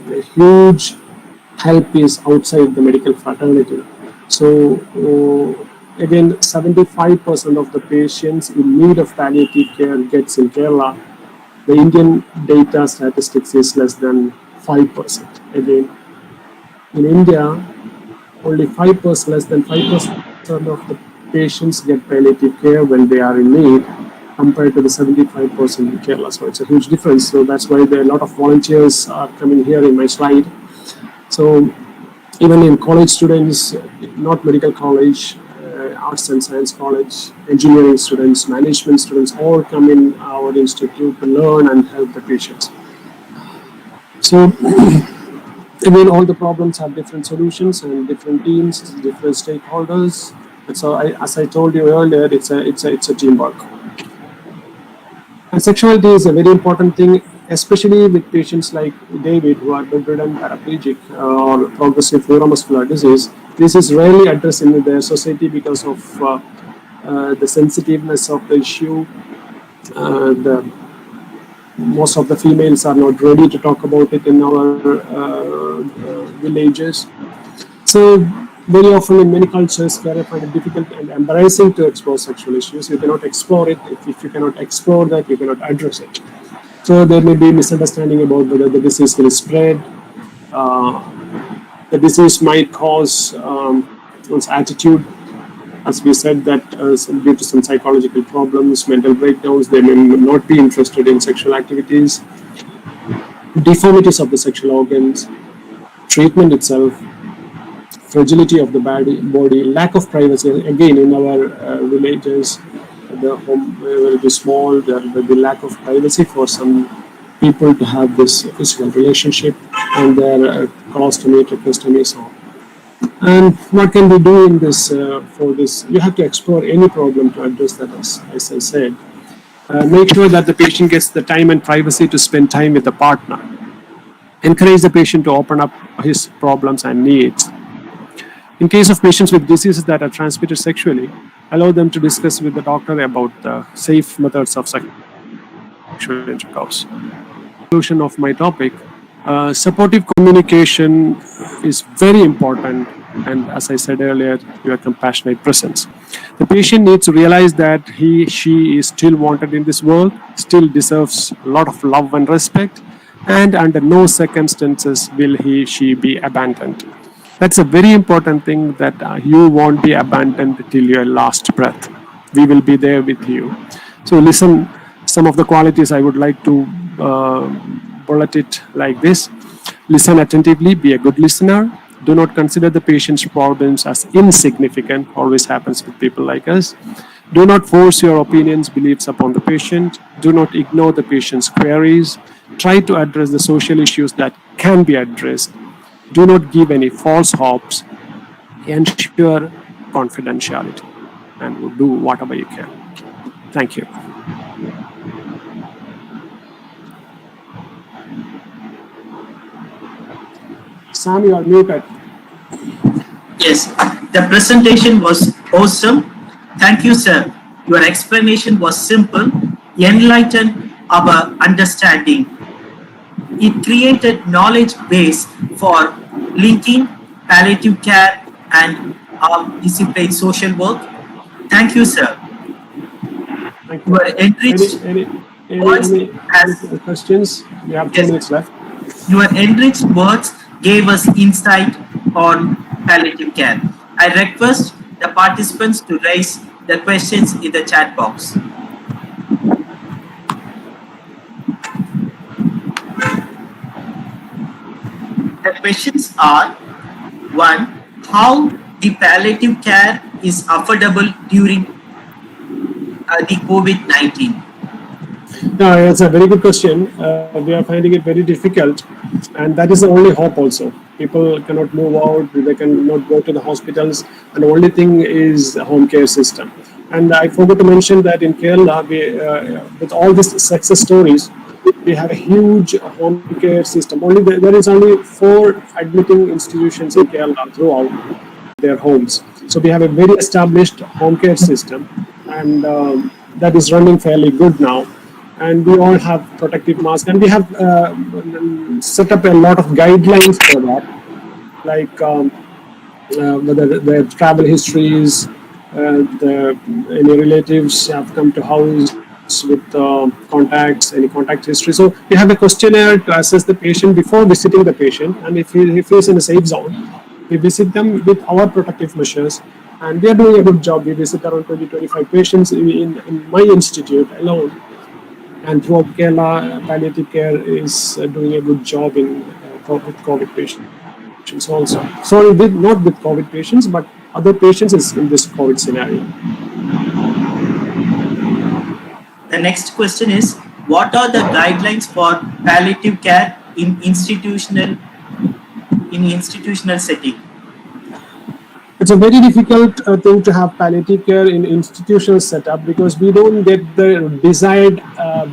a huge help is outside the medical fraternity. So again, 75% of the patients in need of palliative care gets in Kerala. The Indian data statistics is less than 5%. Again, in India, only 5%, less than 5% of the patients get palliative care when they are in need, compared to the 75% in Kerala. So it's a huge difference. So that's why there are a lot of volunteers are coming here in my slide. So even in college students, not medical college, arts and science college, engineering students, management students, all come in our institute to learn and help the patients. So again, all the problems have different solutions and different teams, different stakeholders. And so, as I told you earlier, it's a teamwork. And sexuality is a very important thing, especially with patients like David who are bedridden, paraplegic, or progressive neuromuscular disease. This is rarely addressed in the society because of the sensitiveness of the issue. Most of the females are not ready to talk about it in our villages. So very often in many cultures, carers find it difficult and embarrassing to explore sexual issues. You cannot explore it. If you cannot explore that, you cannot address it. So there may be misunderstanding about whether the disease will spread. The disease might cause one's attitude. As we said, that due to some psychological problems, mental breakdowns, they may not be interested in sexual activities. Deformities of the sexual organs, treatment itself, fragility of the body, lack of privacy. Again, in our villages, the home will be small, there will be lack of privacy for some people to have this physical relationship. and their colostomy, tracheostomy, so on. And what can we do in this for this? You have to explore any problem to address that, as I said. Make sure that the patient gets the time and privacy to spend time with the partner. Encourage the patient to open up his problems and needs. In case of patients with diseases that are transmitted sexually, allow them to discuss with the doctor about the safe methods of sexual intercourse. Conclusion of my topic, supportive communication is very important, and as I said earlier, your compassionate presence. The patient needs to realize that she is still wanted in this world, still deserves a lot of love and respect, and under no circumstances will she be abandoned. That's a very important thing, that you won't be abandoned till your last breath. We will be there with you. So listen, some of the qualities I would like to bullet it like this. Listen attentively, be a good listener. Do not consider the patient's problems as insignificant, always happens with people like us. Do not force your opinions, beliefs upon the patient. Do not ignore the patient's queries. Try to address the social issues that can be addressed. Do not give any false hopes. Ensure confidentiality and do whatever you can. Thank you. Sam, you are muted. Yes, the presentation was awesome. Thank you, sir. Your explanation was simple, enlightened our understanding. It created knowledge base for linking palliative care and our discipline social work. Thank you, sir. Thank you. Your enriched words Any has questions? We have 2 minutes left. Your enriched words gave us insight on palliative care. I request the participants to raise the questions in the chat box. The questions are: 1. How the palliative care is affordable during the COVID-19? No, it's a very good question. We are finding it very difficult, and that is the only hope also. People cannot move out, they cannot go to the hospitals, and the only thing is the home care system. And I forgot to mention that in Kerala, with all these success stories, we have a huge home care system. There is only 4 admitting institutions in Kerala throughout their homes. So we have a very established home care system, and that is running fairly good now. And we all have protective masks, and we have set up a lot of guidelines for that, like whether their travel histories, any relatives have come to house with contacts, any contact history. So we have a questionnaire to assess the patient before visiting the patient, and if he is in a safe zone, we visit them with our protective measures, and we are doing a good job. We visit around 20-25 patients in my institute alone. And throughout Kerala, palliative care is doing a good job with COVID patients also. Sorry, not with COVID patients, but other patients is in this COVID scenario. The next question is: what are the guidelines for palliative care in institutional setting? It's a very difficult thing to have palliative care in institutional setup, because we don't get the desired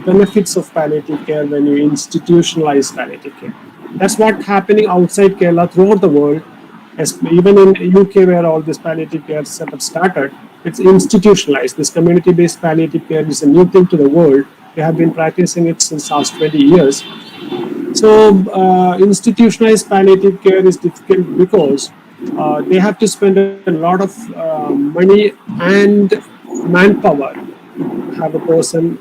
benefits of palliative care when you institutionalize palliative care. That's what's happening outside Kerala throughout the world. Even in UK, where all this palliative care setup started, it's institutionalized. This community-based palliative care is a new thing to the world. We have been practicing it since last 20 years. So institutionalized palliative care is difficult because they have to spend a lot of money and manpower to have a person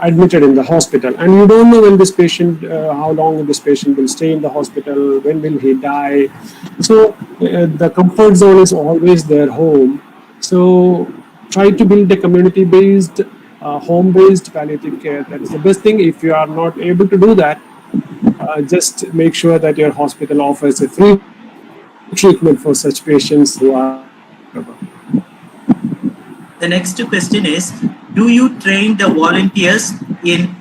admitted in the hospital, and you don't know when this patient, how long this patient will stay in the hospital, when will he die. So the comfort zone is always their home. So try to build a community-based, home-based palliative care. That is the best thing. If you are not able to do that, just make sure that your hospital offers a free treatment for such patients who are. The next question is: do you train the volunteers in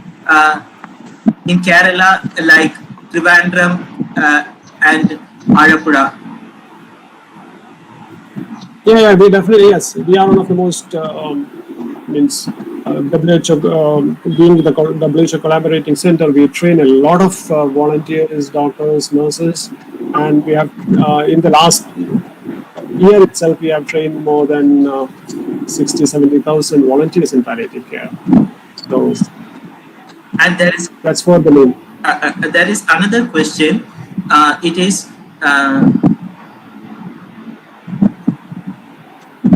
Kerala, like Trivandrum, and Arapura. Yeah, we definitely, yes. We are one of the most means WHO, being the WHO collaborating center. We train a lot of volunteers, doctors, nurses, and we have in the last year itself we have trained more than 60,000-70,000 volunteers in palliative care. So And that's for the main. there is another question. It is.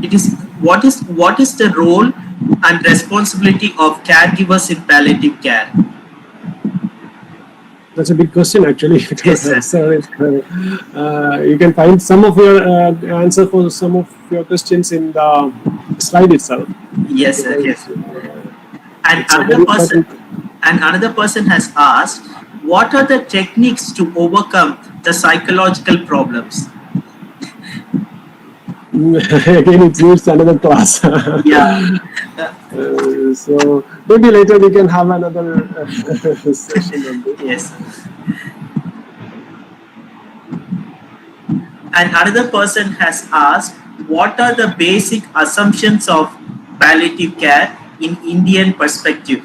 It is what is the role and responsibility of caregivers in palliative care? That's a big question, actually. Yes, sir. So you can find some of your answer for some of your questions in the slide itself. Yes, sir. Because, Yes. And it's a another very person, important. has asked, what are the techniques to overcome the psychological problems? Again, it needs another class. Yeah. So maybe later we can have another session on this. Yes. And another person has asked, what are the basic assumptions of palliative care in Indian perspective?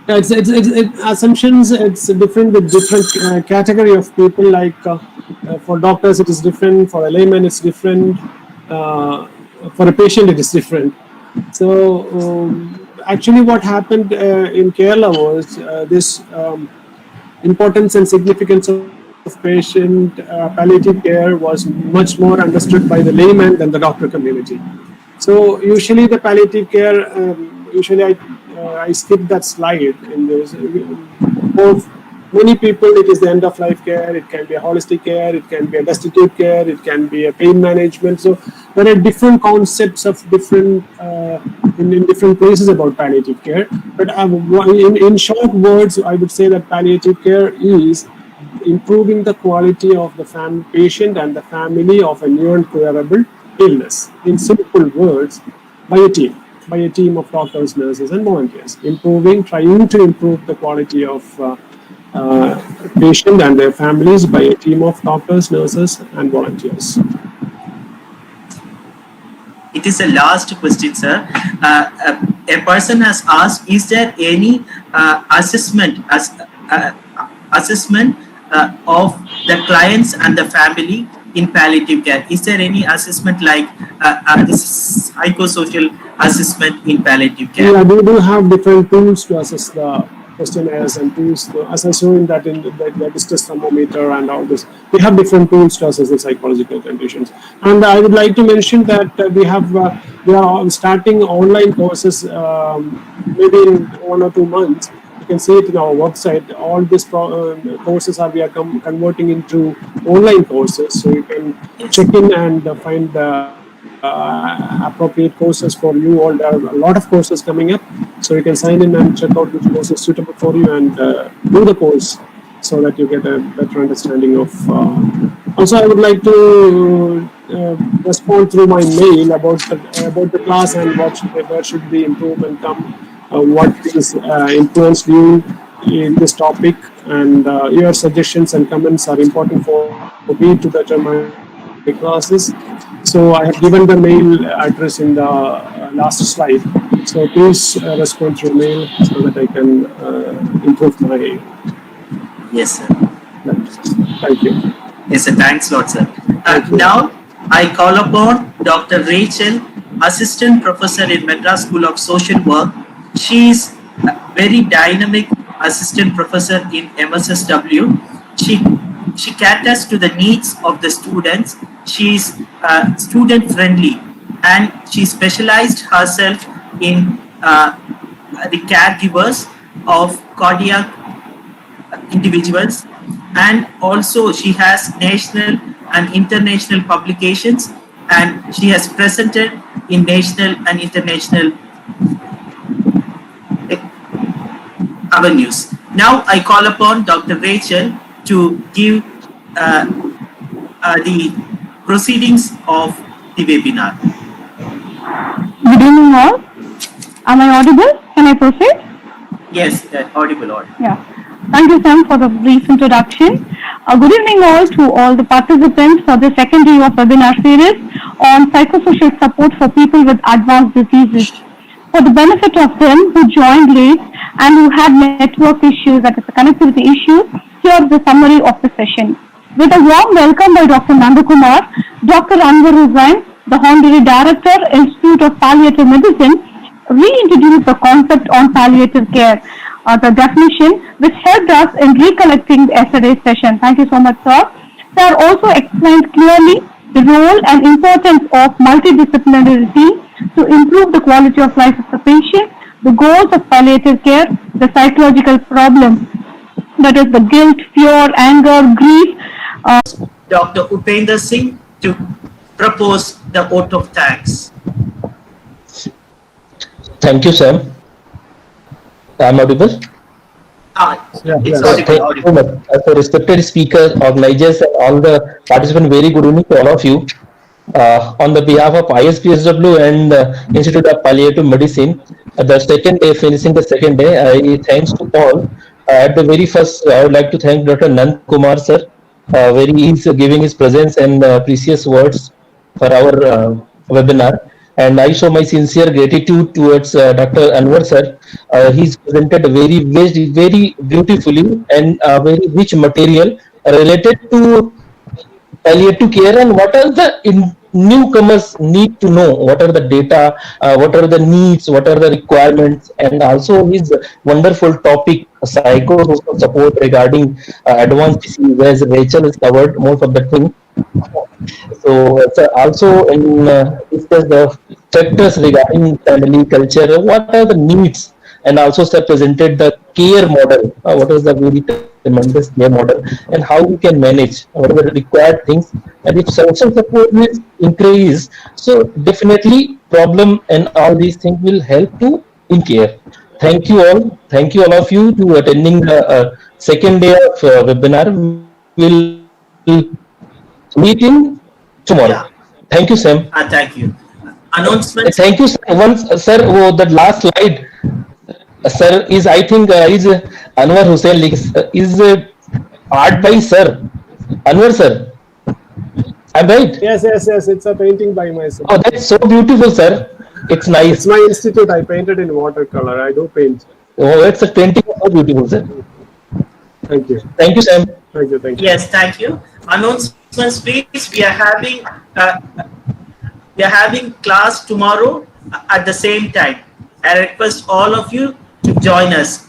Yeah, it's assumptions. It's different with different category of people. Like for doctors, it is different. For a layman, it's different. For a patient, it is different. So actually, what happened in Kerala was this importance and significance of patient palliative care was much more understood by the layman than the doctor community. So usually the palliative care, usually I skip that slide in this. For many people, it is the end of life care. It can be a holistic care. It can be a destitute care. It can be a pain management. So there are different concepts of different in different places about palliative care. But in short words, I would say that palliative care is improving the quality of the patient and the family of a new and curable illness. In simple words, by a team of doctors, nurses, and volunteers, trying to improve the quality of patient and their families by a team of doctors, nurses, and volunteers. It is a last question, sir. A person has asked, is there any assessment of the clients and the family in palliative care? Is there any assessment like this psychosocial assessment in palliative care? Yeah, we do have different tools to assess the questionnaires and tools to, as I show in that in the distress thermometer and all this. We have different tools to assess the psychological conditions. And I would like to mention that we are starting online courses maybe in 1 or 2 months. You can see it in our website. All these courses we are converting into online courses, so you can check in and find the appropriate courses for you. All there are a lot of courses coming up, so you can sign in and check out which course is suitable for you and do the course so that you get a better understanding of. Also, I would like to respond through my mail about the class and where should the improvement come. What things influenced you in this topic, and your suggestions and comments are important for me to better my classes. So I have given the mail address in the last slide. So please respond through mail so that I can improve my. Yes, sir. Thank you. Yes, sir. Thanks a lot, sir. Now, I call upon Dr. Rachel, Assistant Professor in Madras School of Social Work. She is a very dynamic Assistant Professor in MSSW. She caters to the needs of the students. She is student friendly, and she specialized herself in the caregivers of cardiac individuals, and also she has national and international publications, and she has presented in national and international avenues. Now I call upon Dr. Rachel to give the proceedings of the webinar. Good evening all. Am I audible? Can I proceed? Yes, audible. Yeah. Thank you, Sam, for the brief introduction. Good evening all to all the participants for the second day of webinar series on psychosocial support for people with advanced diseases. For the benefit of them who joined late and who had network issues, that is the connectivity issues, here is the summary of the session. With a warm welcome by Dr. Nandakumar, Dr. Anwar Hussain, the Honorary Director, Institute of Palliative Medicine, reintroduced the concept on palliative care, the definition, which helped us in recollecting yesterday's session. Thank you so much, sir. Sir also explained clearly the role and importance of multidisciplinary team to improve the quality of life of the patient, the goals of palliative care, the psychological problems, that is the guilt, fear, anger, grief. Dr. Upender Singh to propose the vote of thanks. Thank you, Sam. I'm audible. It's Thank you audible. so much. As a respected speaker, organizers, and all the participants, very good evening to all of you. On the behalf of ISPSW and Institute of Palliative Medicine, the second day, finishing the second day, I thanks to all. At the very first, I would like to thank Dr. Nand Kumar sir, very he's giving his presence and precious words for our webinar. And I show my sincere gratitude towards Dr. Anwar sir. He's presented very beautifully and very rich material related to palliative care and what are the newcomers need to know, what are the data, what are the needs, what are the requirements, and also his wonderful topic psychosocial support regarding advanced disease, as Rachel has covered most of the thing. So also in discuss the factors regarding family culture, what are the needs, and also sir presented the care model, what is the very tremendous care model, and how we can manage, what are the required things, and if social support is increase, so definitely problem and all these things will help to in care. Thank you all of you to attending the second day of webinar. We'll meet in tomorrow. Yeah, Thank you, Sam. thank you. Announcements. Thank you, sir. Once, sir, oh, that last slide, sir, is I think is Anwar Hussain is art by sir Anwar sir. I'm right. Yes. It's a painting by myself. Oh, that's so beautiful, sir. It's nice. It's my institute. I painted in watercolor. I do paint. Oh, it's a painting so beautiful, sir. Thank you. Thank you, Sam. Thank you. Thank you. Yes, thank you. Announcements, please. We are having class tomorrow at the same time. I request all of you to join us